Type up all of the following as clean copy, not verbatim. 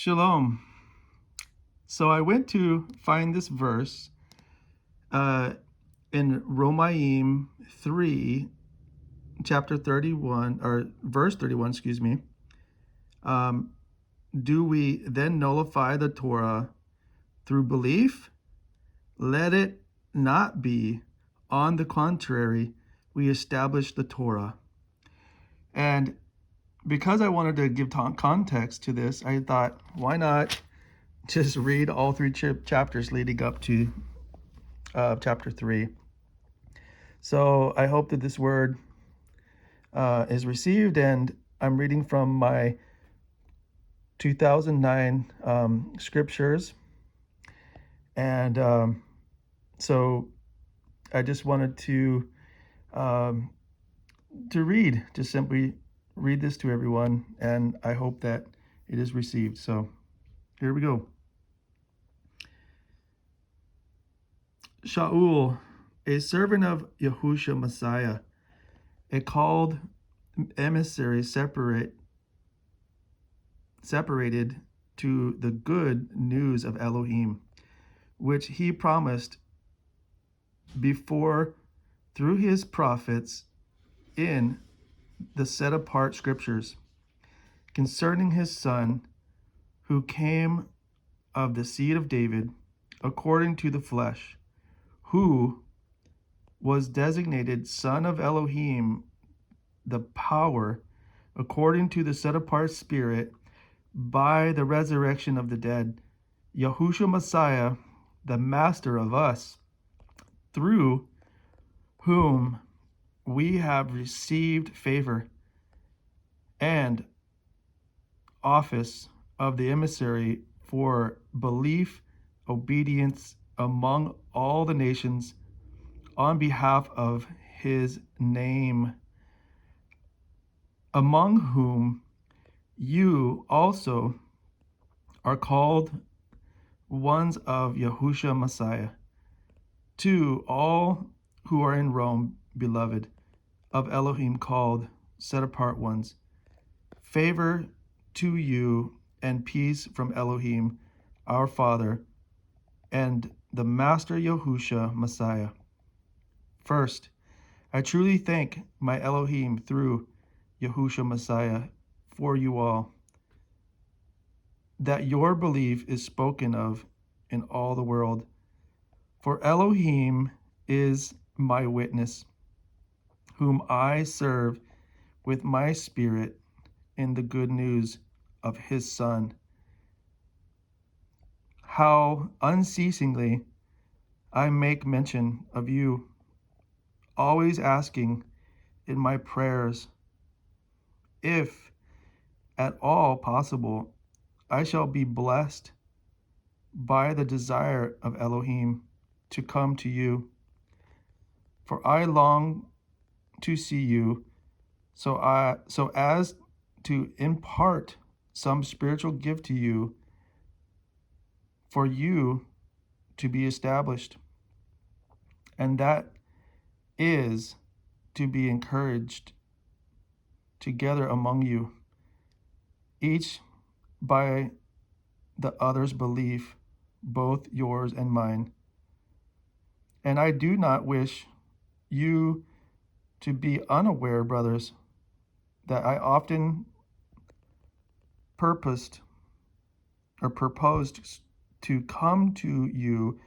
Shalom. So I went to find this verse in Romiyim 3, chapter 31, or verse 31, excuse me. Do we then nullify the Torah through belief? Let it not be. On the contrary, we establish the Torah. And because I wanted to give context to this, I thought, why not just read all three chapters leading up to chapter 3. So I hope that this word is received, and I'm reading from my 2009 scriptures. And so I just wanted to read, just simply read this to everyone, and I hope that it is received. So here we go. Shaul, a servant of Yahushua Messiah, a called emissary separated to the good news of Elohim, which he promised before through his prophets in the set-apart scriptures, concerning his son, who came of the seed of David, according to the flesh, who was designated Son of Elohim, the power, according to the set-apart Spirit, by the resurrection of the dead, Yahushua Messiah, the Master of us, through whom we have received favor and office of the emissary for belief, obedience among all the nations, on behalf of his name, among whom you also are called ones of Yahushua Messiah. To all who are in Rome, beloved, of Elohim, called, set apart ones, favor to you and peace from Elohim, our Father, and the Master Yahushua Messiah. First, I truly thank my Elohim through Yahushua Messiah for you all, that your belief is spoken of in all the world. For Elohim is my witness, whom I serve with my spirit in the good news of his Son, how unceasingly I make mention of you, always asking in my prayers, if at all possible, I shall be blessed by the desire of Elohim to come to you. For I long to see you, so as to impart some spiritual gift to you, for you to be established, and that is to be encouraged together among you, each by the other's belief, both yours and mine. And I do not wish you to be unaware, brothers, that I often proposed to come to you,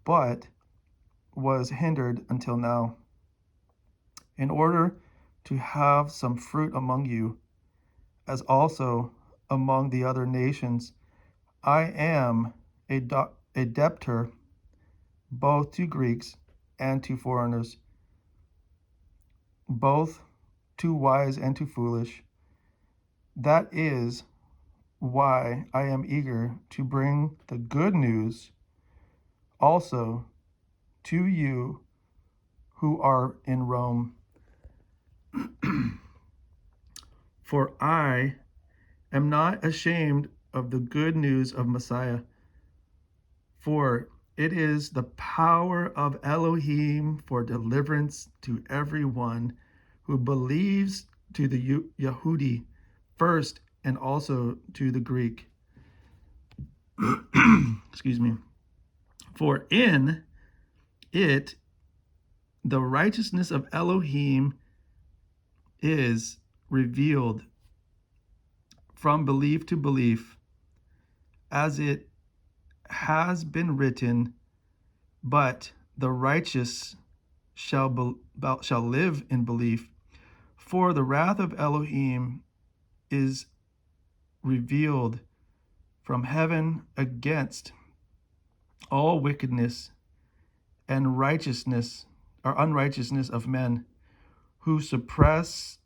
but was hindered until now, in order to have some fruit among you, as also among the other nations. I am a debtor both to Greeks and to foreigners, both to wise and to foolish. That is why I am eager to bring the good news also to you who are in Rome. For I am not ashamed of the good news of Messiah, for it is the power of Elohim for deliverance to everyone who believes, to the Yehudi first and also to the Greek. excuse me, for in it the righteousness of Elohim is revealed from belief to belief, as it has been written, but the righteous shall live in belief. For the wrath of Elohim is revealed from heaven against all wickedness and righteousness or unrighteousness of men who suppress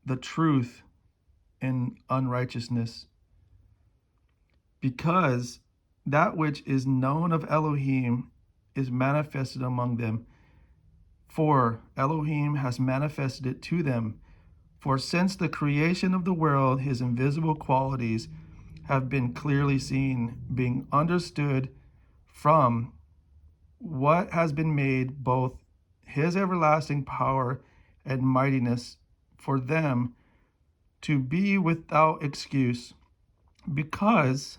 the truth in unrighteousness, because that which is known of Elohim is manifested among them, for Elohim has manifested it to them. For since the creation of the world, his invisible qualities have been clearly seen, being understood from what has been made, both his everlasting power and mightiness, for them to be without excuse, because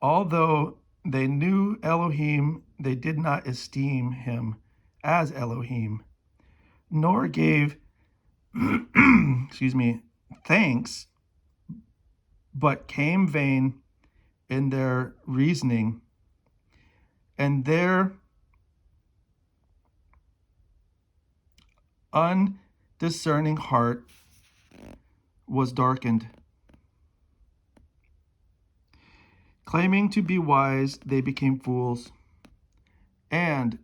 although they knew Elohim, they did not esteem him as Elohim, nor gave thanks, but came vain in their reasoning, and their undiscerning heart was darkened. Claiming to be wise, they became fools, and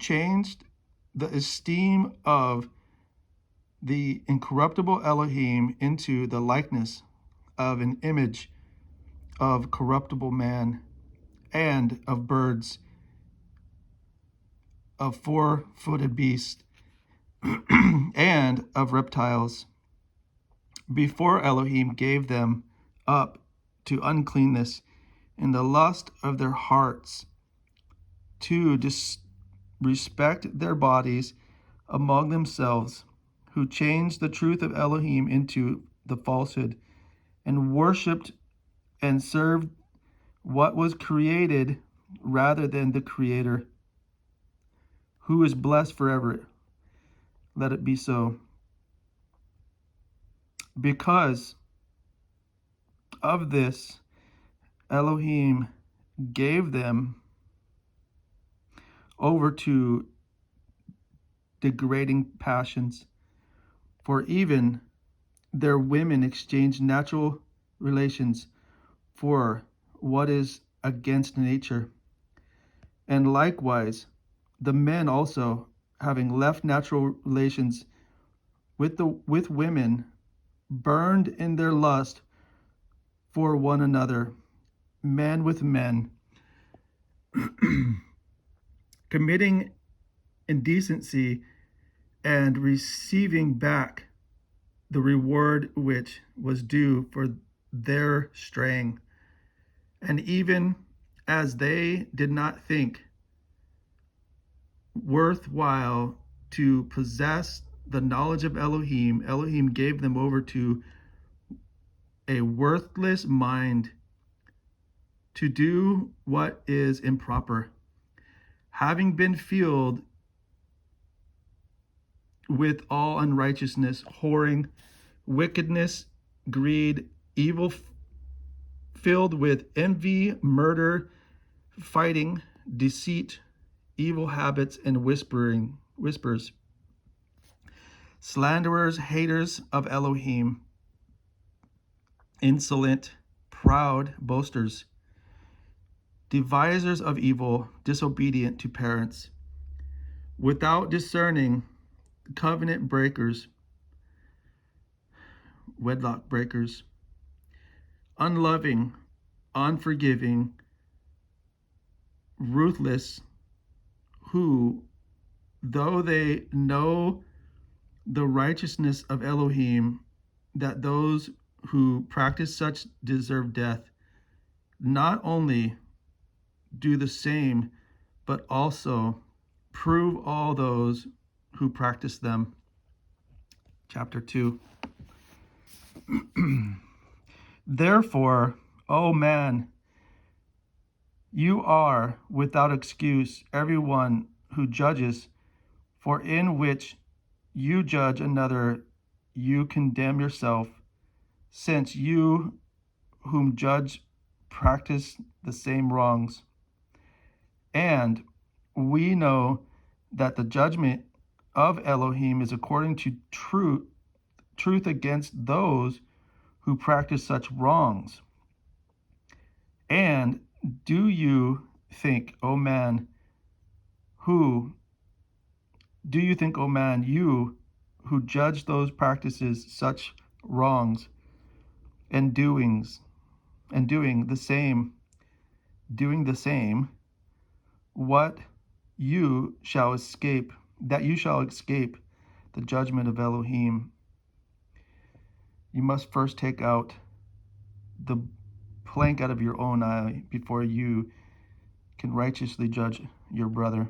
changed the esteem of the incorruptible Elohim into the likeness of an image of corruptible man, and of birds, of four-footed beasts, and of reptiles, before Elohim gave them up to uncleanness in the lust of their hearts, to disrespect their bodies among themselves, who changed the truth of Elohim into the falsehood, and worshipped and served what was created rather than the Creator, who is blessed forever. Let it be so. Because of this, Elohim gave them over to degrading passions, for even their women exchanged natural relations for what is against nature. And likewise, the men also, having left natural relations with women, burned in their lust for one another, men with men, committing indecency and receiving back the reward which was due for their straying. And even as they did not think worthwhile to possess the knowledge of Elohim, Elohim gave them over to a worthless mind to do what is improper, having been filled with all unrighteousness, whoring, wickedness, greed, evil, filled with envy, murder, fighting, deceit, evil habits, and whispers, slanderers, haters of Elohim, insolent, proud, boasters, devisers of evil, disobedient to parents, without discerning, covenant breakers, wedlock breakers, unloving, unforgiving, ruthless, who, though they know the righteousness of Elohim, that those who practice such deserve death, not only do the same, but also prove all those who practice them. Chapter 2. Therefore, O man, you are without excuse, everyone who judges, for in which you judge another, you condemn yourself, since you whom judge practice the same wrongs. And we know that the judgment of Elohim is according to truth against those who practice such wrongs. And do you think, O man, you who judge those practices such wrongs and doing the same, what you shall escape the judgment of Elohim? You must first take out the plank out of your own eye before you can righteously judge your brother.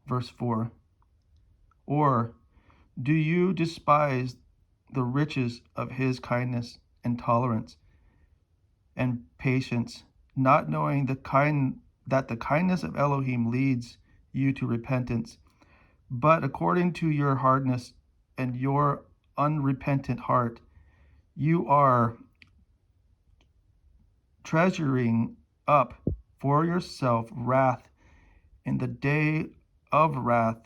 Verse 4. Or do you despise the riches of his kindness and tolerance and patience, not knowing that the kindness of Elohim leads you to repentance? But according to your hardness and your unrepentant heart, you are treasuring up for yourself wrath in the day of wrath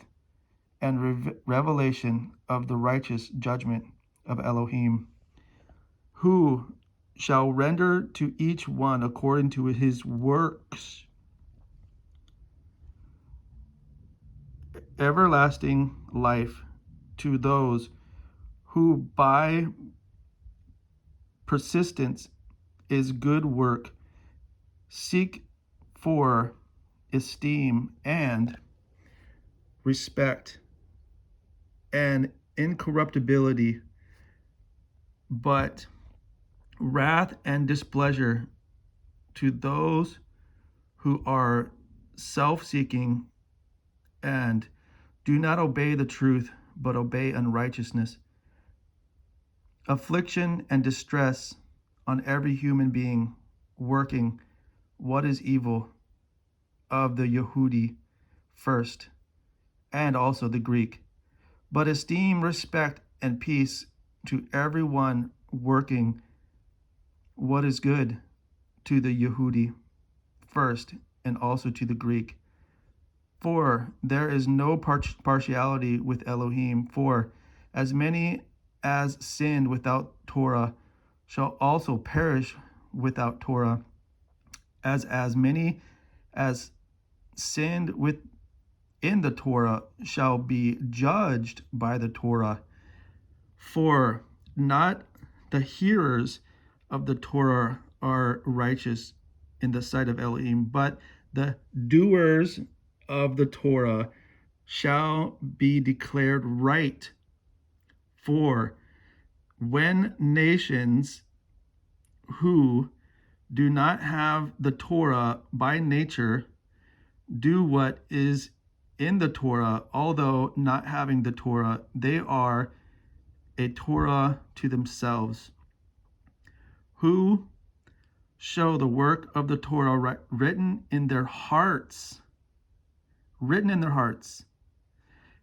and revelation of the righteous judgment of Elohim, who shall render to each one according to his works everlasting life to those who by persistence is good work seek for esteem and respect and incorruptibility, but wrath and displeasure to those who are self-seeking and do not obey the truth, but obey unrighteousness. Affliction and distress on every human being working what is evil, of the Yehudi first, and also the Greek. But esteem, respect, and peace to everyone working what is good, to the Yehudi first, and also to the Greek. For there is no partiality with Elohim, for as many as sinned without Torah shall also perish without Torah, as many as sinned within the Torah shall be judged by the Torah. For not the hearers of the Torah are righteous in the sight of Elohim, but the doers of the Torah shall be declared right. For when nations who do not have the Torah by nature do what is in the Torah, although not having the Torah, they are a Torah to themselves, who show the work of the Torah written in their hearts,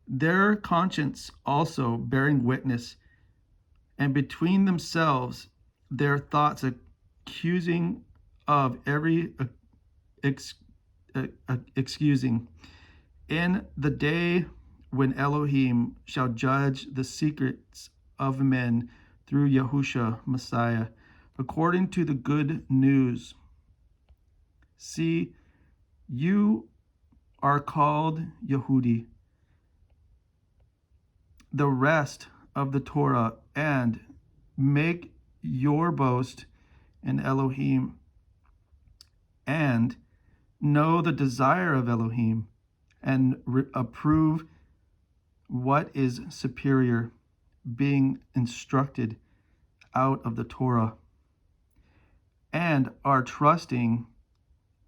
their conscience also bearing witness, and between themselves their thoughts accusing of every excusing, in the day when Elohim shall judge the secrets of men through Yahusha Messiah, according to the good news. See, you are called Yehudi, the rest of the Torah, and make your boast in Elohim, and know the desire of Elohim, and approve what is superior, being instructed out of the Torah, and are trusting,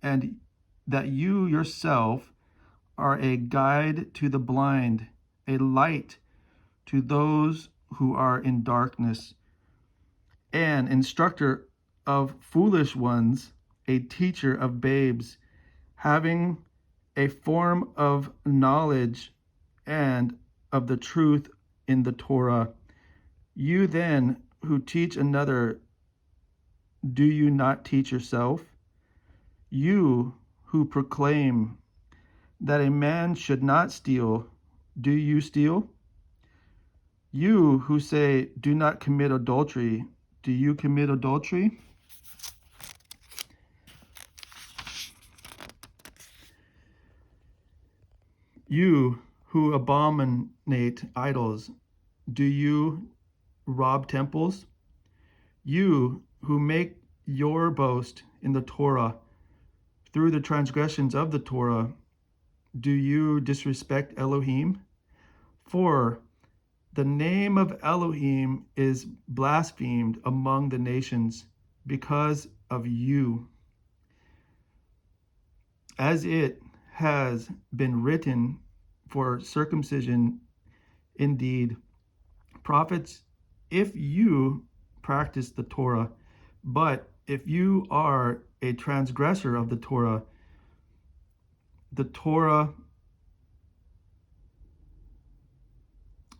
and that you yourself are a guide to the blind, a light to those who are in darkness, an instructor of foolish ones, a teacher of babes, having a form of knowledge and of the truth in the Torah. You then who teach another, do you not teach yourself? You who proclaim that a man should not steal, do you steal? You who say, do not commit adultery, do you commit adultery? You who abominate idols, do you rob temples? You who make your boast in the Torah, through the transgressions of the Torah, do you disrespect Elohim? For the name of Elohim is blasphemed among the nations because of you. As it has been written, for circumcision indeed profits if you practice the Torah. But if you are a transgressor of the Torah,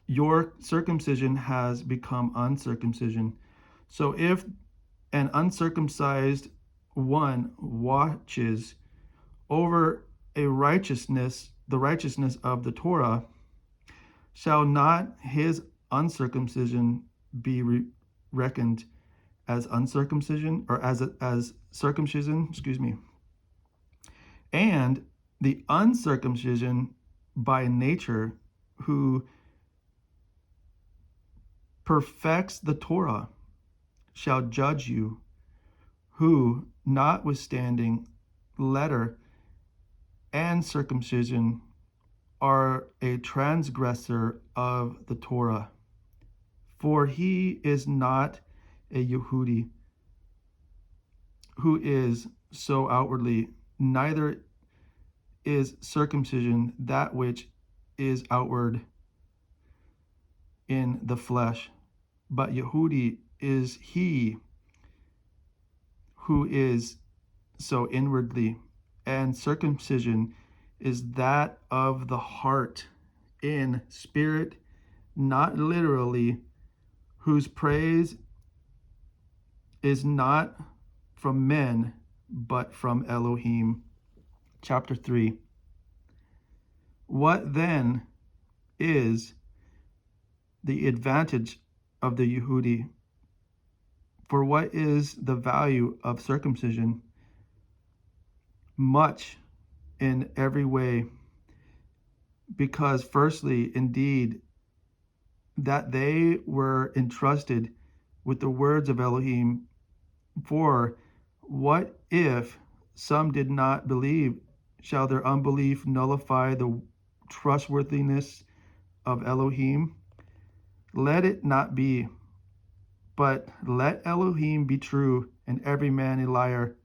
your circumcision has become uncircumcision. So if an uncircumcised one watches over the righteousness of the Torah, shall not his uncircumcision be reckoned as uncircumcision, or as circumcision, And the uncircumcision by nature, who perfects the Torah, shall judge you, who, notwithstanding letter and circumcision, are a transgressor of the Torah. For he is not a Yehudi, who is so outwardly, neither is circumcision that which is outward in the flesh, but Yehudi is he who is so inwardly, and circumcision is that of the heart in spirit, not literally, whose praise is not from men, but from Elohim. Chapter 3. What then is the advantage of the Yehudi? For what is the value of circumcision? Much in every way, because firstly, indeed, that they were entrusted with the words of Elohim. For what if some did not believe? Shall their unbelief nullify the trustworthiness of Elohim? Let it not be, but let Elohim be true and every man a liar,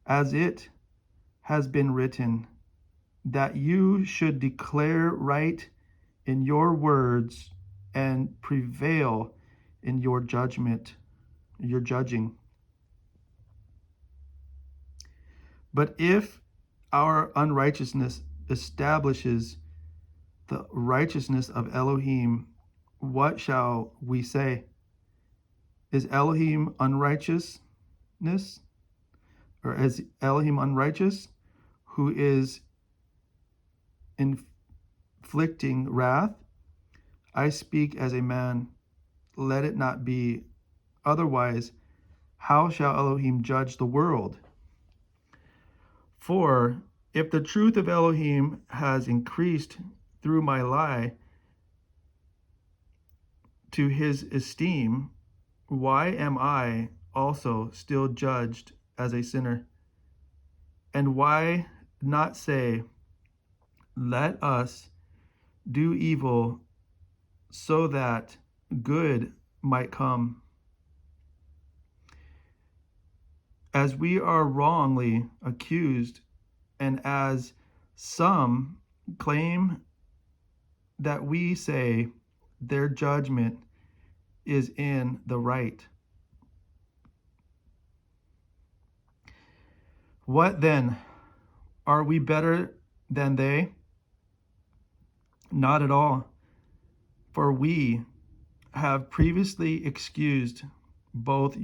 as it has been written, that you should declare right in your words and prevail in your judgment, your judging. But if our unrighteousness establishes the righteousness of Elohim, what shall we say? Is Elohim unrighteousness? Or is Elohim unrighteous, who is inflicting wrath? I speak as a man, let it not be. Otherwise, how shall Elohim judge the world? For if the truth of Elohim has increased through my lie to his esteem, why am I also still judged as a sinner? And why not say, let us do evil so that good might come? As we are wrongly accused, and as some claim that we say their judgment is in the right. What then? Are we better than they? Not at all. For we have previously excused both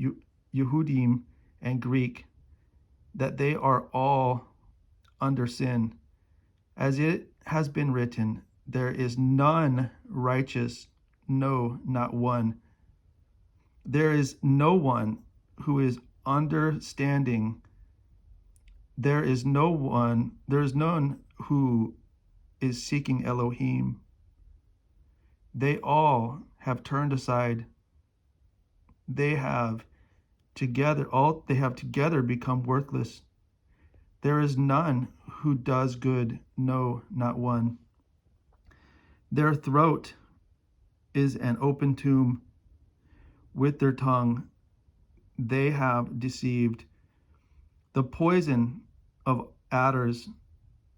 Yehudim and Greek, that they are all under sin. As it has been written, there is none righteous, no, not one. There is no one who is understanding. There is none who is seeking Elohim. They all have turned aside. They have together become worthless. There is none who does good, no, not one. Their throat is an open tomb. With their tongue they have deceived. The poison of adders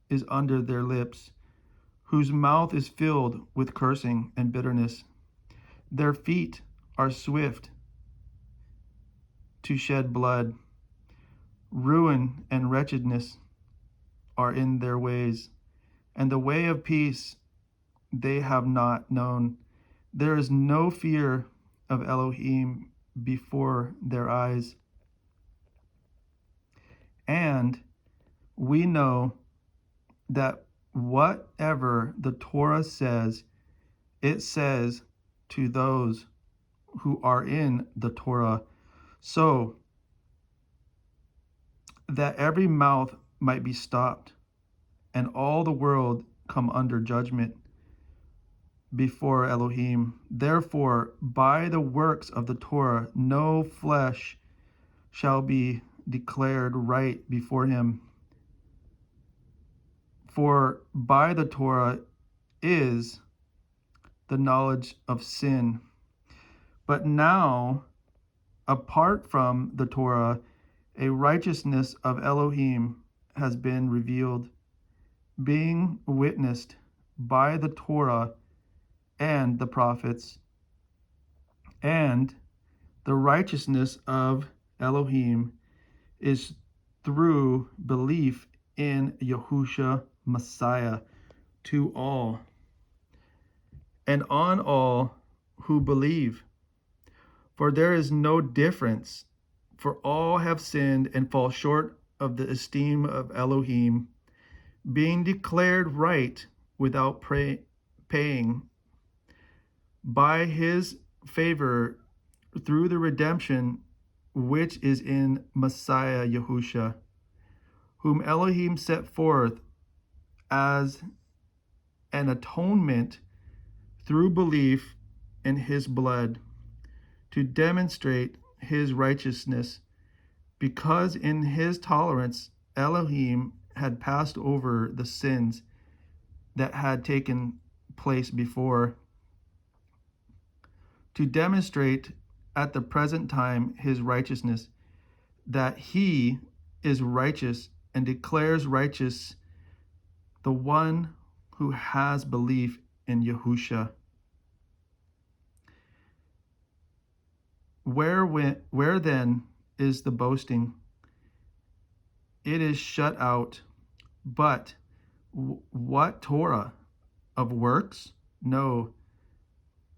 is under their lips, whose mouth is filled with cursing and bitterness. Their feet are swift to shed blood. Ruin and wretchedness are in their ways, and the way of peace they have not known. There is no fear of Elohim before their eyes. And we know that whatever the Torah says, it says to those who are in the Torah, so that every mouth might be stopped, and all the world come under judgment before Elohim. Therefore, by the works of the Torah, no flesh shall be declared right before him. For by the Torah is the knowledge of sin. But now, apart from the Torah, a righteousness of Elohim has been revealed, being witnessed by the Torah and the prophets. And the righteousness of Elohim is through belief in Yahushua Messiah to all, and on all who believe. For there is no difference, for all have sinned and fall short of the esteem of Elohim, being declared right without paying by his favor through the redemption which is in Messiah Yahushua, whom Elohim set forth as an atonement through belief in his blood, to demonstrate his righteousness, because in his tolerance Elohim had passed over the sins that had taken place before, to demonstrate at the present time his righteousness, that he is righteous and declares righteous the one who has belief in Yahushua. Where then is the boasting? It is shut out. But what Torah? Of works? No,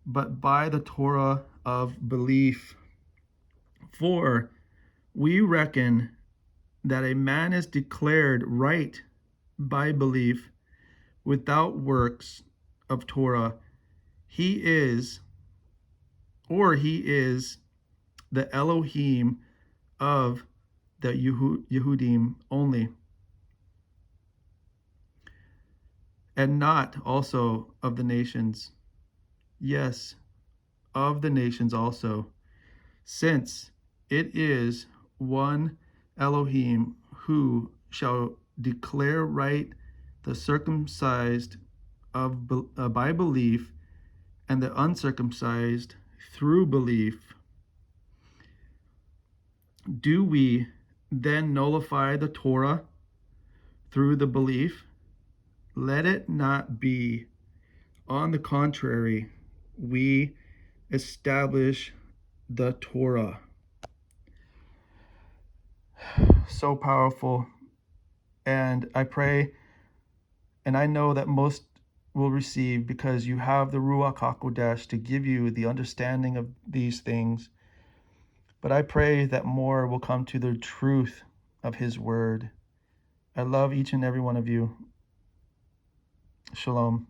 but by the Torah of belief. For we reckon that a man is declared right by belief without works of Torah. He is the Elohim of the Yehudim only, and not also of the nations. Yes, of the nations also, since it is one Elohim who shall declare right the circumcised by belief, and the uncircumcised through belief. Do we then nullify the Torah through the belief? Let it not be. On the contrary, we establish the Torah. so powerful. And I pray, and I know that most will receive, because you have the Ruach HaKodesh to give you the understanding of these things. But I pray that more will come to the truth of his word. I love each and every one of you. Shalom.